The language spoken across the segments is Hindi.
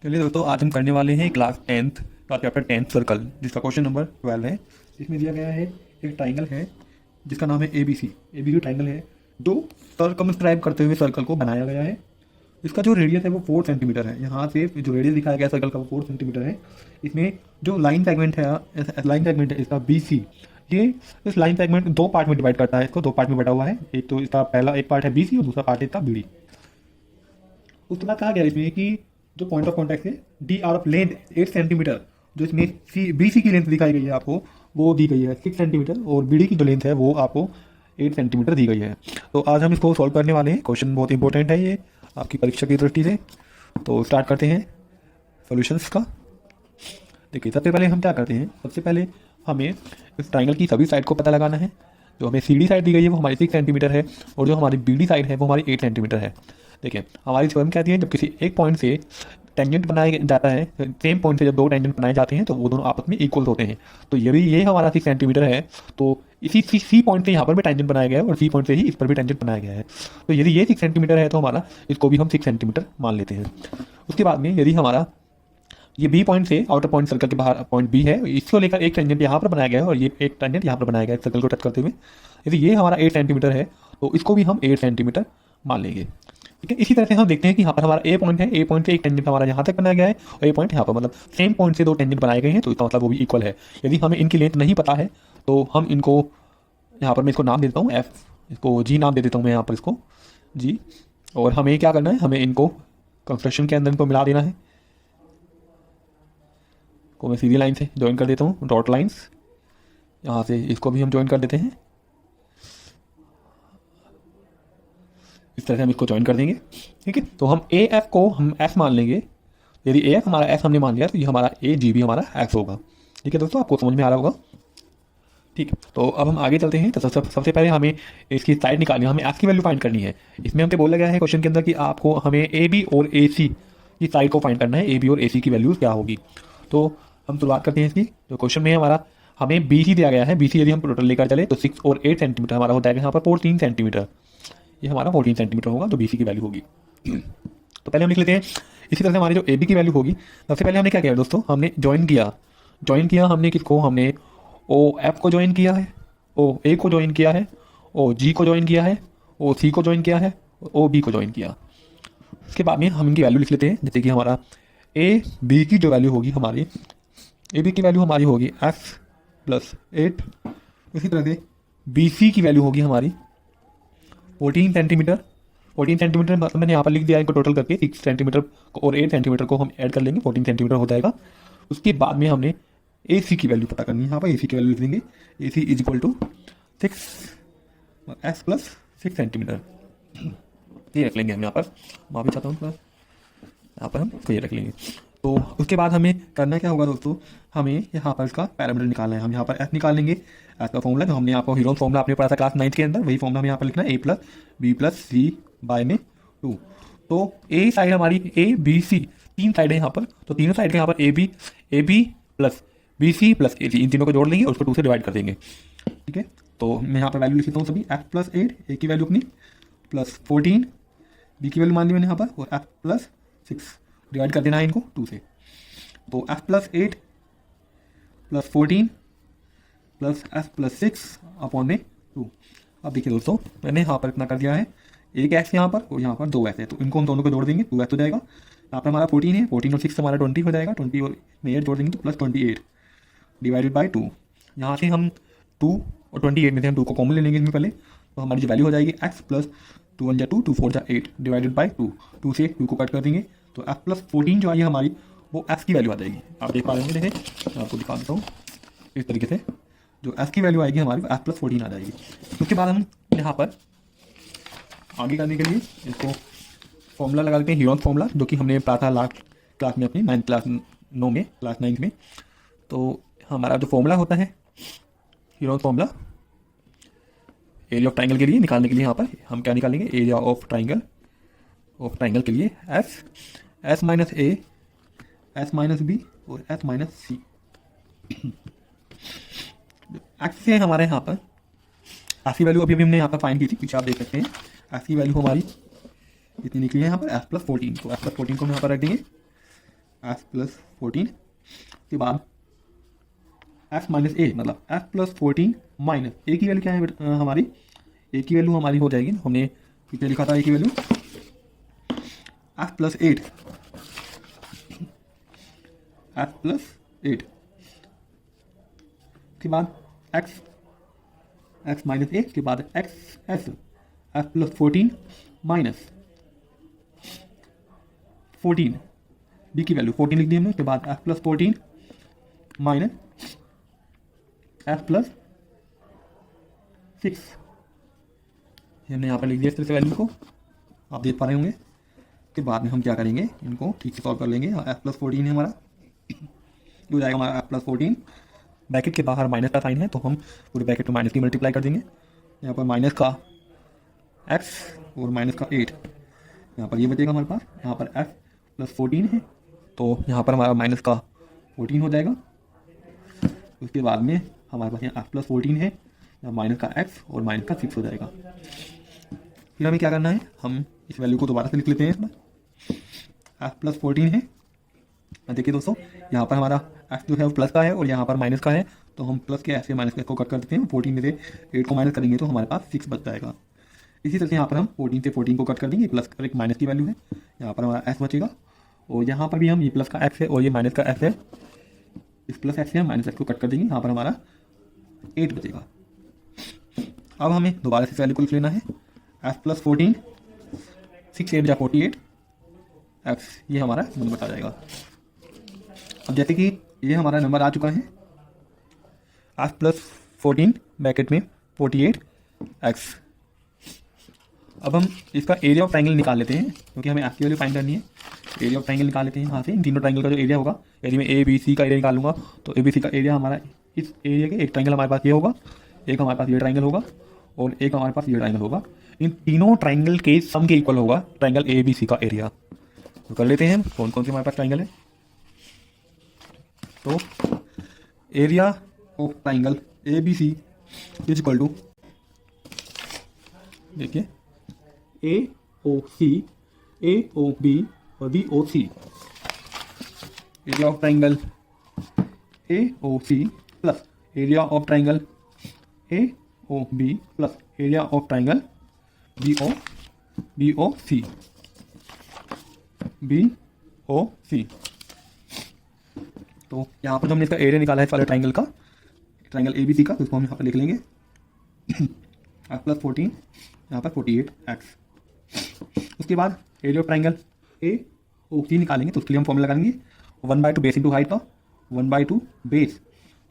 चलिए दोस्तों, आज हम करने वाले हैं क्लास 10th का चैप्टर 10 सर्कल, जिसका क्वेश्चन नंबर 12 है। इसमें दिया गया है एक ट्राइंगल है जिसका नाम है ABC। ABC ट्राइंगल है जो सर्कमस्क्राइब करते हुए सर्कल को बनाया गया है। इसका जो रेडियस है वो 4 सेंटीमीटर है। यहाँ से जो रेडियस दिखाया गया सर्कल का वो 4 सेंटीमीटर है। इसमें जो लाइन सेगमेंट है इसका BC, ये इस लाइन सेगमेंट दो पार्ट में डिवाइड करता है। इसको दो पार्ट में बटा हुआ है। एक तो इसका पहला एक पार्ट है BC और दूसरा पार्ट है इसका BD। उसके बाद कहा गया इसमें कि जो पॉइंट ऑफ कॉन्टैक्ट है D R of length 8 centimetre, जो इसमें BC की लेंथ दिखाई गई है आपको वो दी गई है 6 सेंटीमीटर, और BD की जो लेंथ है वो आपको 8 सेंटीमीटर दी गई है। तो आज हम इसको सॉल्व करने वाले हैं। क्वेश्चन बहुत इंपॉर्टेंट है ये आपकी परीक्षा की दृष्टि से। तो स्टार्ट करते हैं सॉल्यूशंस का। देखिए, सबसे पहले हम क्या करते हैं, सबसे पहले हमें इस ट्राइंगल की सभी साइड को पता लगाना है। जो हमें CD साइड दी गई है वो हमारी 6 सेंटीमीटर है, और जो हमारी BD साइड है वो हमारी 8 सेंटीमीटर है। देखिए, हमारी थ्योरम कहती है जब किसी एक पॉइंट से टेंजेंट बनाया जाता है, सेम पॉइंट से जब दो टेंजेंट बनाए जाते हैं तो वो दोनों आपस में इक्वल होते हैं। तो यदि ये हमारा 6 सेंटीमीटर है तो इसी सी पॉइंट से यहाँ पर भी टेंजेंट बनाया गया है और C पॉइंट से ही इस पर भी टेंजेंट बनाया गया है। तो यदि ये 6 सेंटीमीटर है तो हमारा इसको भी हम 6 सेंटीमीटर मान लेते हैं। उसके बाद में यदि हमारा ये B पॉइंट से आउटर पॉइंट सर्कल के बाहर पॉइंट B है, इसको लेकर एक टेंजेंट यहाँ पर बनाया गया है और ये एक टेंजेंट यहाँ पर बनाया गया है सर्कल को टच करते हुए। यदि ये हमारा 8 सेंटीमीटर है तो इसको भी हम 8 सेंटीमीटर मान लेंगे। ठीक है, इसी तरह से हम देखते हैं कि यहाँ पर हमारा A पॉइंट है, A पॉइंट से एक टेंजेंट हमारा यहाँ तक बनाया गया है और A पॉइंट यहाँ पर, मतलब सेम पॉइंट से दो टेंजेंट बनाए गए हैं तो इसका मतलब वो भी इक्वल है। यदि हमें इनकी लेंथ नहीं पता है तो हम इनको यहाँ पर मैं इसको नाम दे देता हूँ F, इसको G नाम दे देता हूँ मैं यहाँ पर इसको G। और हमें क्या करना है, हमें इनको कंस्ट्रक्शन के अंदर इनको मिला देना है। को मैं सीधी लाइन से ज्वाइन कर देता हूँ, डॉट लाइंस। यहाँ से इसको भी हम ज्वाइन कर देते हैं। इस तरह से हम इसको ज्वाइन कर देंगे। ठीक है, तो हम AF को हम S मान लेंगे। यदि AF हमारा S हमने मान लिया तो ये हमारा AG भी हमारा X होगा। ठीक है दोस्तों, आपको समझ में आ रहा होगा। ठीक है, तो अब हम आगे चलते हैं। तो सबसे पहले हमें इसकी साइड निकालनी है, हमें S की वैल्यू फाइंड करनी है। इसमें हमसे बोला गया है क्वेश्चन के अंदर कि आपको हमें AB और AC की साइड को फाइंड करना है। AB और AC की वैल्यूज क्या होगी। तो हम शुरुआत करते हैं इसकी। तो क्वेश्चन में हमारा हमें BC दिया गया है। BC यदि हम टोटल लेकर चले तो 6 और 8 सेंटीमीटर हमारा हो जाएगा यहाँ पर 14 सेंटीमीटर। ये हमारा 14 सेंटीमीटर होगा तो BC की वैल्यू होगी। तो पहले हम लिख लेते हैं। इसी तरह से हमारी जो AB की वैल्यू होगी, सबसे पहले हमने क्या किया दोस्तों, हमने ज्वाइन किया हमने किसको, हमने OF को ज्वाइन किया है, OA को ज्वाइन किया है, OG को ज्वाइन किया है, OC को ज्वाइन किया है, OB को ज्वाइन किया। उसके बाद में हम इनकी वैल्यू लिख लेते हैं। जैसे कि हमारा AB की जो वैल्यू होगी, हमारी AB की वैल्यू हमारी होगी F + 8। इसी तरह से BC की वैल्यू होगी हमारी 14 सेंटीमीटर। 14 सेंटीमीटर मैंने यहाँ पर लिख दिया, इनको टोटल करके 6 सेंटीमीटर और 8 सेंटीमीटर को हम ऐड कर लेंगे, 14 सेंटीमीटर हो जाएगा। उसके बाद में हमने AC की वैल्यू पता करनी है। यहाँ पर AC की वैल्यू लिख देंगे। AC = 6 S + 6 centimetre. ये रख लेंगे हम यहाँ पर, माफी चाहता हूँ, यहाँ पर हम ये रख लेंगे। तो उसके बाद हमें करना क्या होगा दोस्तों, हमें यहाँ पर इसका पैरामीटर निकालना है। हम यहाँ पर S निकाल लेंगे। S का फॉर्मूला जो हमने आपको हीरोन फॉर्मूला आपने पढ़ा था क्लास 9 के अंदर, वही फॉर्मूला हमें यहाँ पर लिखना है, A + B + C/2। तो A साइड हमारी ABC, तीन साइड है यहाँ पर, तो तीनों साइड के यहाँ पर AB + BC + AC, इन तीनों को जोड़ लेंगे और उसको 2 से डिवाइड कर देंगे। ठीक है, तो मैं यहाँ पर वैल्यू लिख लेता हूँ सभी। F + 8 A की वैल्यू अपनी + 14 B की वैल्यू मान ली मैंने यहाँ पर, और F + 6 डिवाइड कर देना है इनको 2 से। तो F + 8 + 14 + F + 6/2। अब देखिए दोस्तों, मैंने यहाँ पर इतना कर दिया है, एक X यहाँ पर और यहाँ पर 2 X है, तो इनको हम दोनों को जोड़ देंगे, 2X हो जाएगा। यहाँ पर हमारा 14 है, 14 और 6 हमारा 20 हो जाएगा, 20 और 8 जोड़ देंगे तो +28 / 2। यहाँ से हम 2 और 28 में से हम 2 को कॉमन ले लेंगे इसमें पहले, तो हमारी जो वैल्यू हो जाएगी X + 2 × 2 2 4 × 8 / 2 से 2 को कट कर देंगे, तो F + 14 जो आई है हमारी वो F की वैल्यू आ जाएगी। आप देख पा रहे होंगे, देखें मैं आपको दिखा देता हूँ। इस तरीके से जो F की वैल्यू आएगी हमारी F + 14 आ जाएगी। उसके बाद हम यहाँ पर आगे करने के लिए इसको फॉर्मूला लगा लेते हैं, हीरोन फॉर्मूला, जो कि हमने पढ़ा था लास्ट क्लास में अपनी 9 में। तो हमारा जो फॉर्मूला होता है Heron formula, area of triangle के लिए निकालने के लिए यहाँ पर हम क्या निकालेंगे, एरिया ऑफ ट्राइंगल के लिए S - A S - B और S - C। X से हमारे यहाँ पर S की वैल्यू अभी हमने यहाँ पर फाइंड की थी, पीछे आप देख सकते हैं। S की वैल्यू हमारी इतनी निकली है यहाँ पर F + 14, तो F + 14 को हम यहाँ पर रख देंगे। एफ प्लस 14 के बाद एफ माइनस ए, मतलब एफ प्लस 14 माइनस ए की वैल्यू क्या है हमारी, ए की वैल्यू हमारी हो जाएगी, हमने पीछे लिखा था ए की value F plus 8, F plus 8 के बाद एक्स, एक्स माइनस ए के बाद X S, F plus 14 minus 14 B की वैल्यू 14 लिख दी हमने, उसके बाद F plus 14 minus F plus 6, हमने यहाँ पर लिख दिया इस तरह से वैल्यू को, आप देख पा रहे होंगे। के बाद में हम क्या करेंगे, इनको ठीक से सॉल्व कर लेंगे। एफ प्लस 14 है हमारा, हो जाएगा हमारा एफ प्लस 14, ब्रैकेट के बाहर माइनस का साइन है तो हम पूरे ब्रैकेट में माइनस की मल्टीप्लाई कर देंगे। यहाँ पर माइनस का एक्स और माइनस का 8, यहाँ पर ये बचेगा हमारे पास। यहाँ पर एफ प्लस 14 है तो यहाँ पर हमारा माइनस का 14 हो जाएगा। उसके बाद में हमारे पास यहाँ एफ प्लस 14 है, यहाँ माइनस का एक्स और माइनस का 6 हो जाएगा। फिर हमें क्या करना है, हम इस वैल्यू को दोबारा से लिख लेते हैं। इसमें एफ प्लस 14 है, देखिए दोस्तों यहाँ पर हमारा एफ जो है वो प्लस का है और यहाँ पर माइनस का है, तो हम प्लस के एफ से माइनस के को कट कर देते हैं। 14 में से 8 को माइनस करेंगे तो हमारे पास 6 बच जाएगा। इसी तरह से यहाँ पर हम 14 से 14 को कट कर देंगे, प्लस और एक माइनस की वैल्यू है, यहाँ पर हमारा एफ बचेगा। और यहाँ पर भी हम ये प्लस का एफ है और ये माइनस का एफ है, इस प्लस एफ से हम माइनस एफ को कट कर देंगे, यहाँ पर हमारा 8 बचेगा। अब हमें दोबारा से वैल्यू को लिख लेना है, एफ प्लस 14 6 8 जा 48 एक्स, ये हमारा नंबर आ जाएगा। अब जैसे कि ये हमारा नंबर आ चुका है एफ प्लस 14 ब्रैकेट में 48 एक्स। अब हम इसका एरिया ऑफ ट्राइंगल निकाल लेते हैं, क्योंकि हमें एफ की वैल्यू फाइंड करनी है। एरिया ऑफ ट्राइंगल निकाल लेते हैं यहाँ से, इन तीनों ट्राइंगल का जो एरिया होगा, यदि मैं ए बी सी का एरिया निकालूंगा तो ए बी सी का एरिया हमारा, इस एरिया के एक ट्राइंगल हमारे पास ये होगा, एक हमारे पास ये ट्राइंगल होगा और एक हमारे पास ये ट्राइंगल होगा। इन तीनों ट्राइंगल के सम के इक्वल होगा ट्राइंगल ए बी सी का एरिया। तो कर लेते हैं हम कौन कौन से हमारे पास ट्राइंगल है। तो area of triangle A B C is equal to, देखिए A O C, A O B और B O C. Area of triangle A O C plus area of triangle A O B plus area of triangle B O C, B O C. तो यहाँ पर हमने इसका एरिया निकाला है इस वाले ट्राइंगल का, ट्राइंगल ए बी सी का, तो इसको हम यहाँ पर लिख लेंगे एफ प्लस 14 यहाँ पर 48 एक्स। उसके बाद area of triangle A O सी निकालेंगे, तो उसके लिए हम फॉर्मूला लगाएंगे 1/2 बेस इंटू हाइट का 1/2 बेस।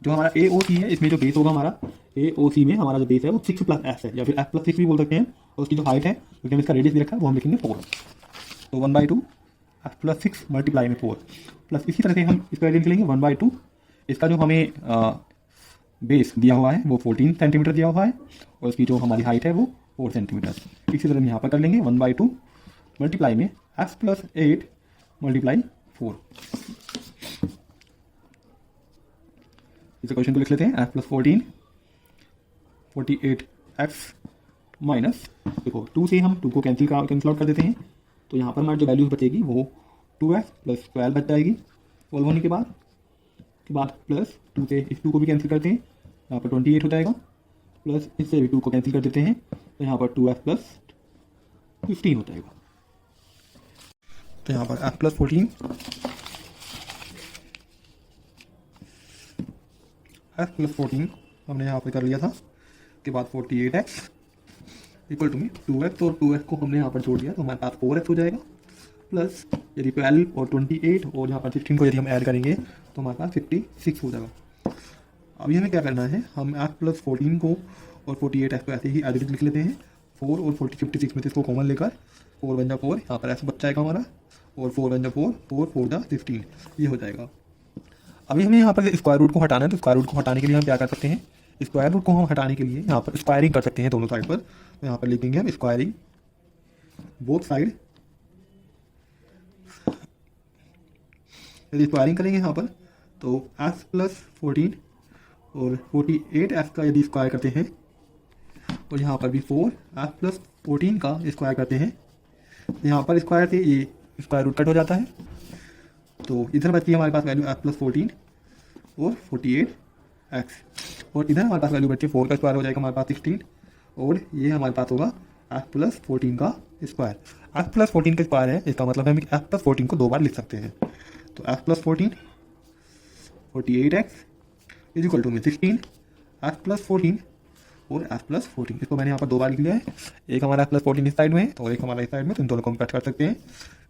जो हमारा ए ओ सी है, इसमें जो बेस होगा हमारा ए ओ सी में हमारा जो बेस है वो 6 प्लस एफ है, या फिर एफ प्लस 6 भी बोल सकते हैं। और उसकी जो हाइट है, क्योंकि हम इसका रेडियस भी रखा है, वो हम लिखेंगे 4। तो 1/2 एफ प्लस 6 मल्टीप्लाई में 4 प्लस, इसी तरह से हम इसका एरिया निकलेंगे 1/2। इसका जो हमें बेस दिया हुआ है वो 14 सेंटीमीटर दिया हुआ है और उसकी जो हमारी हाइट है वो 4 सेंटीमीटर। इसी तरह हम यहाँ पर कर लेंगे 1/2 मल्टीप्लाई में एफ प्लस 8 मल्टीप्लाई 4। इस क्वेश्चन को लिख लेते हैं, एफ प्लस 14 48 एक्स माइनस, देखो 2 से हम 2 को कैंसिल आउट कर देते हैं, तो यहाँ पर हमारी जो वैल्यू बचेगी वो 2x प्लस 12 बच जाएगी सॉल्व होने के बाद प्लस 2 से इस 2 को भी कैंसिल करते हैं, यहाँ पर 28 हो जाएगा, प्लस इससे भी 2 को कैंसिल कर देते हैं, तो यहाँ पर 2x प्लस 15 हो जाएगा। तो यहाँ पर f प्लस 14 f प्लस 14 हमने यहाँ पर कर लिया था। के बाद 48x इक्वल टू में 2x और 2x को हमने यहाँ पर जोड़ दिया, तो हमारे पास 4x हो जाएगा। प्लस यदि 12 और 28 और यहाँ पर 15 को यदि हम ऐड करेंगे तो हमारे पास 56 हो जाएगा। अभी हमें क्या करना है, हम f प्लस 14 को और 48x को ऐसे ही एडिटिव लिख लेते हैं। 4 और 56 में से इसको कॉमन लेकर 4 बन जा 4, यहाँ पर ऐसा बच जाएगा हमारा, और 4 बन जा 4, 4 4 जा 15, ये हो जाएगा। अभी हमें यहाँ पर स्क्वायर रूट को हटाना है, तो स्क्वायर रूट को हटाने के लिए हम क्या कर सकते हैं, स्क्वायर रूट को हम हटाने के लिए यहाँ पर स्क्वायरिंग कर सकते हैं दोनों साइड पर। तो यहाँ पर लिखेंगे हम स्क्वायरिंग बोथ साइड, यदि स्क्वायरिंग करेंगे यहाँ पर तो f प्लस 14 और 48f का यदि स्क्वायर करते हैं, और यहाँ पर भी 4f प्लस 14 का स्क्वायर करते हैं, तो यहाँ पर स्क्वायर से ये स्क्वायर रूट कट हो जाता है, तो इधर बचती है हमारे पास वैल्यू एफ प्लस 14 और 48x, और इधर हमारे पास वैल्यू बचती है 4 का स्क्वायर हो जाएगा हमारे पास 16, और ये हमारे पास होगा एफ प्लस 14 का स्क्वायर। एफ प्लस 14 का स्क्वायर है, इसका मतलब हम एफ प्लस 14 को 2 बार लिख सकते हैं। तो F plus 14 48x is equal to में 16 एफ प्लस 14 और एफ प्लस 14, इसको मैंने यहाँ पर 2 बार लिख लिया है। एक हमारा एफ प्लस 14 इस साइड में है और एक हमारा इस साइड में, तो इन दोनों को हम कट कर सकते हैं।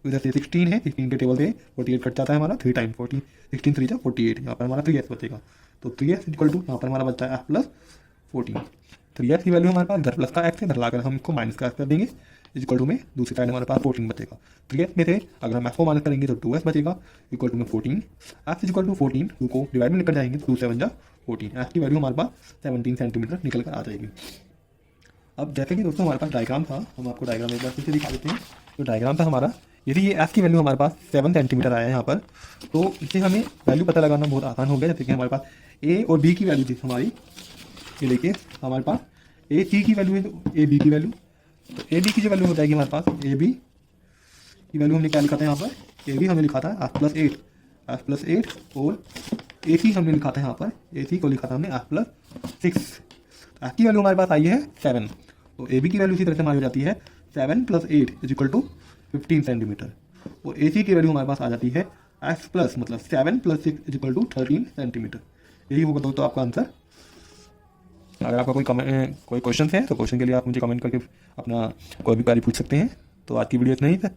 इधर से 16 है, 16 के टेबल से 48 कट जाता है हमारा 3 टाइम 40, 16 3 जा 48, यहाँ पर हमारा 3x बचेगा। तो 3x इक्वल टू यहाँ पर हमारा बचता है एफ प्लस 14। 3x की वैल्यू हमारे पास इधर प्लस का x है, इधर लाकर हम इसको माइनस का x कर देंगे, इक्वल टू में दूसरी साइड हमारे पास 14 बचेगा। 3x में से अगर हम x को माइनस करेंगे तो 2x बचेगा, इक्वल टू में 14। x इक्वल टू 14, 2 को डिवाइड में लेकर जाएंगे तो 2 7 जा 14, x की वैल्यू हमारे पास 17 सेंटीमीटर निकल कर आ जाएगी। अब जैसे कि दोस्तों हमारे पास डायग्राम था, हम आपको डायग्राम एक बार फिर से दिखा देते हैं। तो डायग्राम था हमारा, यदि ये एफ की वैल्यू हमारे पास 7 सेंटीमीटर आया है यहाँ पर, तो इससे हमें वैल्यू पता लगाना बहुत आसान हो गया। जैसे कि हमारे पास ए और बी की वैल्यू थी हमारी, ये देखिए हमारे पास ए सी की वैल्यू है तो ए बी की वैल्यू, तो ए बी की जो वैल्यू हो जाएगी हमारे पास, ए बी की वैल्यू हमने क्या लिखा था यहाँ पर, ए बी हमने लिखा था एफ प्लस 8 और ए सी हमने लिखा था यहाँ पर, ए सी को लिखा था हमने एफ प्लस 6। एफ की वैल्यू हमारे पास आई है 7, तो ए बी की वैल्यू इसी तरह से हमारी हो जाती है 7 + 8 इज इक्वल टू 15 सेंटीमीटर, और ए सी की वैल्यू हमारे पास आ जाती है एफ प्लस मतलब 7 + 6 इज इक्वल टू 13 सेंटीमीटर। यही होगा दोस्तों आपका आंसर। अगर आपका कोई क्वेश्चन है तो क्वेश्चन के लिए आप मुझे कमेंट करके अपना कोई भी क्वेरी पूछ सकते हैं। तो आज की वीडियो इतना ही था,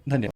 धन्यवाद।